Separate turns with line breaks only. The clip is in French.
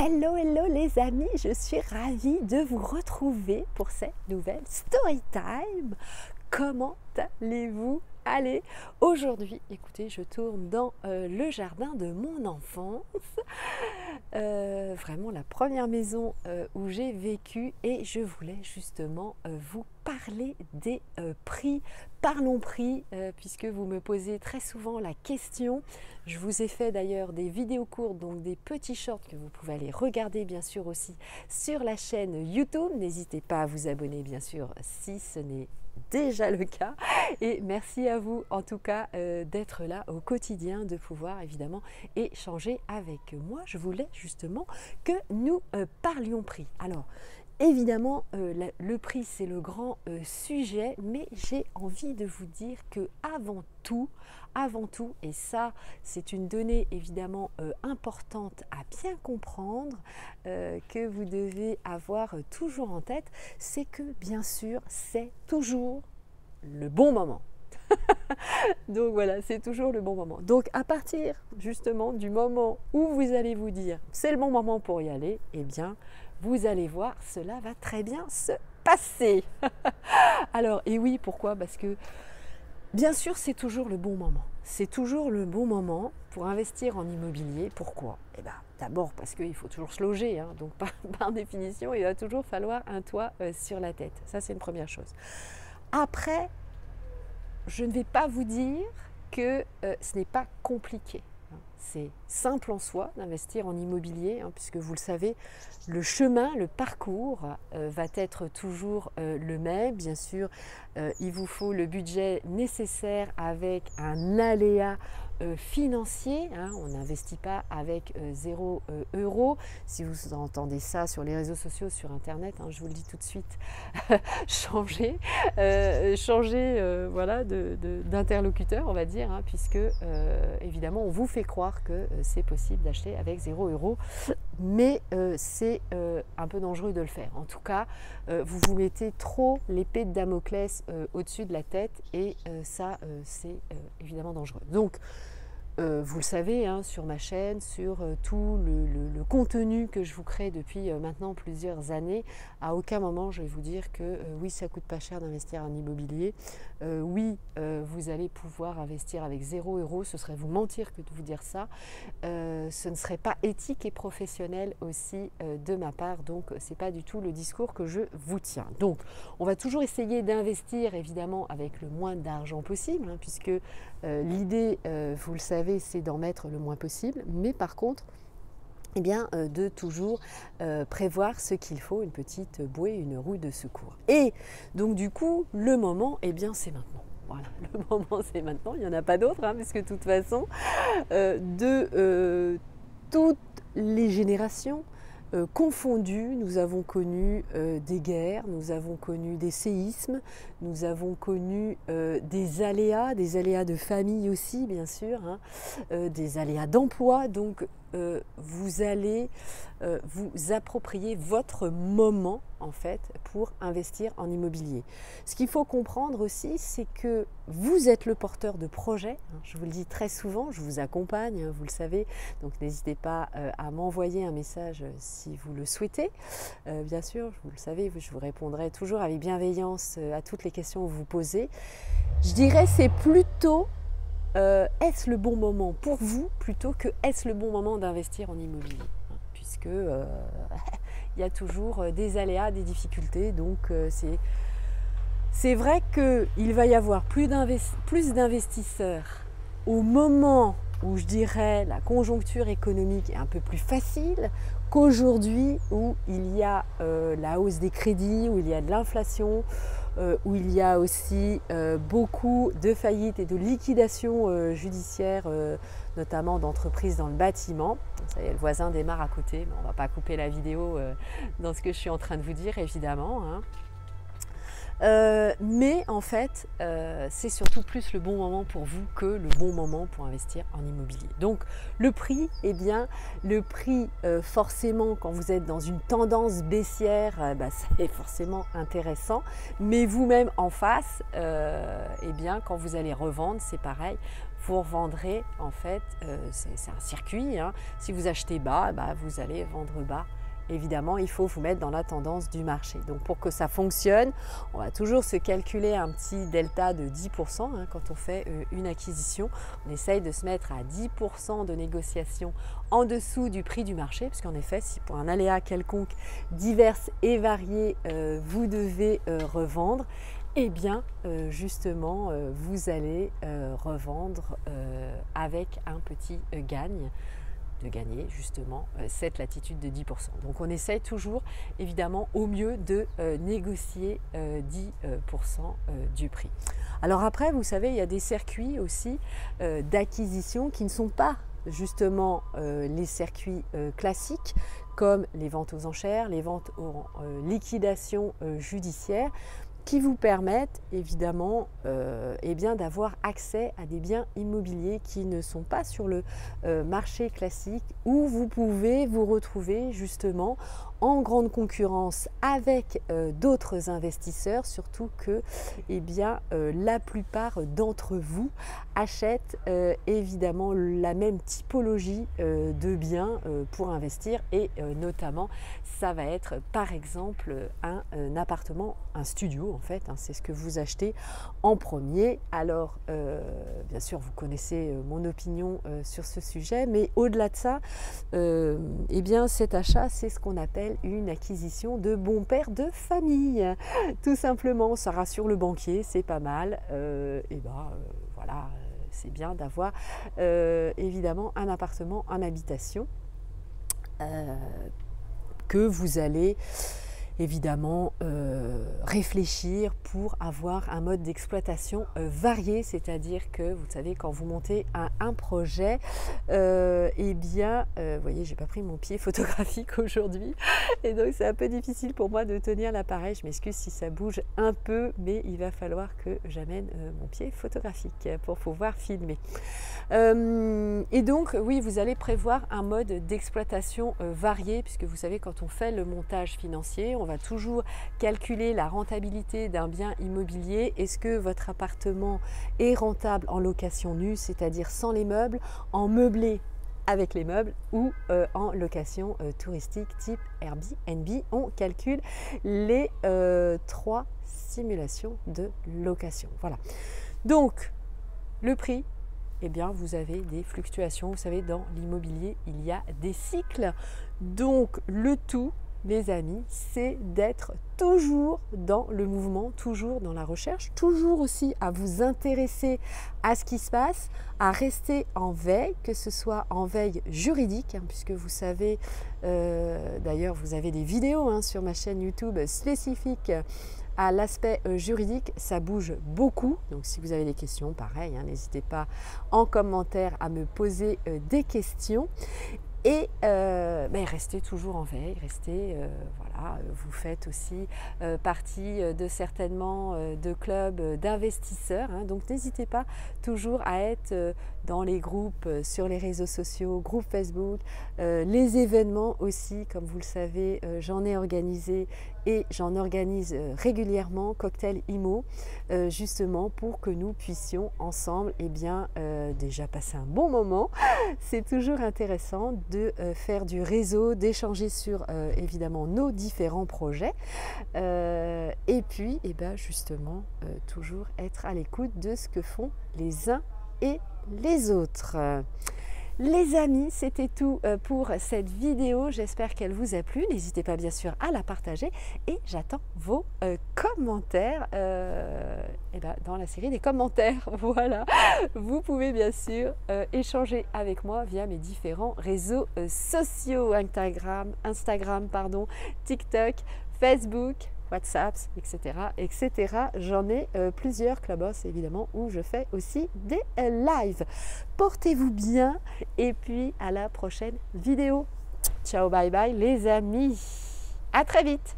Hello, hello les amis, je suis ravie de vous retrouver pour cette nouvelle story time. Comment allez-vous? Allez, aujourd'hui, écoutez, je tourne dans le jardin de mon enfance, vraiment la première maison où j'ai vécu, et je voulais justement vous parler des prix. Parlons prix, puisque vous me posez très souvent la question. Je vous ai fait d'ailleurs des vidéos courtes, donc des petits shorts que vous pouvez aller regarder bien sûr aussi sur la chaîne YouTube. N'hésitez pas à vous abonner bien sûr si ce n'est déjà le cas, et merci à vous en tout cas d'être là au quotidien, de pouvoir évidemment échanger avec moi. Je voulais justement que nous parlions prix. Alors évidemment le prix c'est le grand sujet, mais j'ai envie de vous dire que avant tout, et ça c'est une donnée évidemment importante à bien comprendre, que vous devez avoir toujours en tête, c'est que bien sûr c'est toujours le bon moment. Donc voilà, c'est toujours le bon moment. Donc à partir justement du moment où vous allez vous dire c'est le bon moment pour y aller, eh bien vous allez voir, cela va très bien se passer. Alors, et oui, pourquoi? Parce que bien sûr, c'est toujours le bon moment. C'est toujours le bon moment pour investir en immobilier. Pourquoi? Eh bien, d'abord parce qu'il faut toujours se loger. Donc, par définition, il va toujours falloir un toit sur la tête. Ça, c'est une première chose. Après, je ne vais pas vous dire que ce n'est pas compliqué. C'est simple en soi d'investir en immobilier, puisque vous le savez, le chemin, le parcours va être toujours le même. Bien sûr, il vous faut le budget nécessaire avec un aléa financier. On n'investit pas avec 0 €. Si vous entendez ça sur les réseaux sociaux, sur Internet, je vous le dis tout de suite, changez voilà, d'interlocuteur, on va dire, puisque évidemment on vous fait croire que c'est possible d'acheter avec 0 €, mais c'est un peu dangereux de le faire. En tout cas, vous vous mettez trop l'épée de Damoclès au-dessus de la tête, et ça c'est évidemment dangereux. Donc vous le savez, sur ma chaîne, sur tout le contenu que je vous crée depuis maintenant plusieurs années, à aucun moment je vais vous dire que oui, ça coûte pas cher d'investir en immobilier, oui, vous allez pouvoir investir avec 0 €, ce serait vous mentir que de vous dire ça, ce ne serait pas éthique et professionnel aussi de ma part, donc c'est pas du tout le discours que je vous tiens. Donc on va toujours essayer d'investir évidemment avec le moins d'argent possible, puisque l'idée, vous le savez, c'est d'en mettre le moins possible, mais par contre, eh bien, de toujours prévoir ce qu'il faut, une petite bouée, une roue de secours. Et donc du coup, le moment, eh bien, c'est maintenant. Voilà, le moment c'est maintenant, il n'y en a pas d'autre, puisque de toute façon, toutes les générations confondues, nous avons connu des guerres, nous avons connu des séismes, nous avons connu des aléas de famille aussi, bien sûr, des aléas d'emploi. Donc vous allez vous approprier votre moment en fait pour investir en immobilier. Ce qu'il faut comprendre aussi, c'est que vous êtes le porteur de projet. Je vous le dis très souvent, je vous accompagne, vous le savez, donc n'hésitez pas à m'envoyer un message si vous le souhaitez. Bien sûr, vous le savez, je vous répondrai toujours avec bienveillance à toutes les questions que vous posez. Je dirais c'est plutôt est-ce le bon moment pour vous plutôt que est-ce le bon moment d'investir en immobilier, puisque il y a toujours des aléas, des difficultés, donc c'est vrai qu'il va y avoir plus d'investisseurs au moment où je dirais la conjoncture économique est un peu plus facile qu'aujourd'hui où il y a la hausse des crédits, où il y a de l'inflation, où il y a aussi beaucoup de faillites et de liquidations judiciaires, notamment d'entreprises dans le bâtiment. Ça y est, le voisin démarre à côté, mais on ne va pas couper la vidéo dans ce que je suis en train de vous dire, évidemment. Mais en fait, c'est surtout plus le bon moment pour vous que le bon moment pour investir en immobilier. Donc le prix, eh bien, le prix forcément quand vous êtes dans une tendance baissière, c'est forcément intéressant. Mais vous-même en face, eh bien, quand vous allez revendre, c'est pareil, vous revendrez en fait, c'est un circuit, hein. Si vous achetez bas, vous allez vendre bas. Évidemment, il faut vous mettre dans la tendance du marché. Donc pour que ça fonctionne, on va toujours se calculer un petit delta de 10%, hein, quand on fait une acquisition. On essaye de se mettre à 10% de négociation en dessous du prix du marché, parce qu'en effet, si pour un aléa quelconque divers et varié, vous devez revendre, eh bien justement vous allez revendre avec un petit gagne, de gagner justement cette latitude de 10%. Donc on essaye toujours évidemment au mieux de négocier 10% du prix. Alors après, vous savez, il y a des circuits aussi d'acquisition qui ne sont pas justement les circuits classiques, comme les ventes aux enchères, les ventes en liquidation judiciaire, qui vous permettent évidemment d'avoir accès à des biens immobiliers qui ne sont pas sur le marché classique, où vous pouvez vous retrouver justement en grande concurrence avec d'autres investisseurs, surtout que la plupart d'entre vous achètent évidemment la même typologie de biens pour investir, et notamment ça va être par exemple un appartement, un studio en fait, hein, c'est ce que vous achetez en premier. Alors bien sûr vous connaissez mon opinion sur ce sujet, mais au-delà de ça, cet achat, c'est ce qu'on appelle une acquisition de bon père de famille, tout simplement. Ça rassure le banquier, c'est pas mal, voilà, c'est bien d'avoir évidemment un appartement en habitation que vous allez évidemment réfléchir pour avoir un mode d'exploitation varié, c'est-à-dire que vous savez, quand vous montez un projet, vous voyez, j'ai pas pris mon pied photographique aujourd'hui et donc c'est un peu difficile pour moi de tenir l'appareil. Je m'excuse si ça bouge un peu, mais il va falloir que j'amène mon pied photographique pour pouvoir filmer. Et donc oui, vous allez prévoir un mode d'exploitation varié, puisque vous savez, quand on fait le montage financier, on va toujours calculer la rentabilité d'un bien immobilier. Est-ce que votre appartement est rentable en location nue, c'est-à-dire sans les meubles, en meublé avec les meubles, ou en location touristique type Airbnb? On calcule les 3 simulations de location. Voilà. Donc le prix, vous avez des fluctuations. Vous savez, dans l'immobilier, il y a des cycles. Donc le tout, mes amis, c'est d'être toujours dans le mouvement, toujours dans la recherche, toujours aussi à vous intéresser à ce qui se passe, à rester en veille, que ce soit en veille juridique, hein, puisque vous savez, d'ailleurs vous avez des vidéos sur ma chaîne YouTube spécifiques à l'aspect juridique, ça bouge beaucoup. Donc si vous avez des questions, pareil, n'hésitez pas en commentaire à me poser des questions. Et restez toujours en veille, vous faites aussi partie de certainement de clubs d'investisseurs, donc n'hésitez pas toujours à être dans les groupes sur les réseaux sociaux, groupes Facebook, les événements aussi, comme vous le savez, j'en ai organisé et j'en organise régulièrement, Cocktail Immo, justement pour que nous puissions ensemble déjà passer un bon moment. C'est toujours intéressant de faire du réseau, d'échanger sur évidemment nos différents projets, et puis justement toujours être à l'écoute de ce que font les uns et les autres. Les amis, c'était tout pour cette vidéo. J'espère qu'elle vous a plu. N'hésitez pas bien sûr à la partager et j'attends vos commentaires dans la série des commentaires. Voilà, vous pouvez bien sûr échanger avec moi via mes différents réseaux sociaux, Instagram, TikTok, Facebook, WhatsApp, etc. J'en ai plusieurs, Clubhouse évidemment, où je fais aussi des lives. Portez-vous bien et puis à la prochaine vidéo. Ciao, bye bye les amis. À très vite.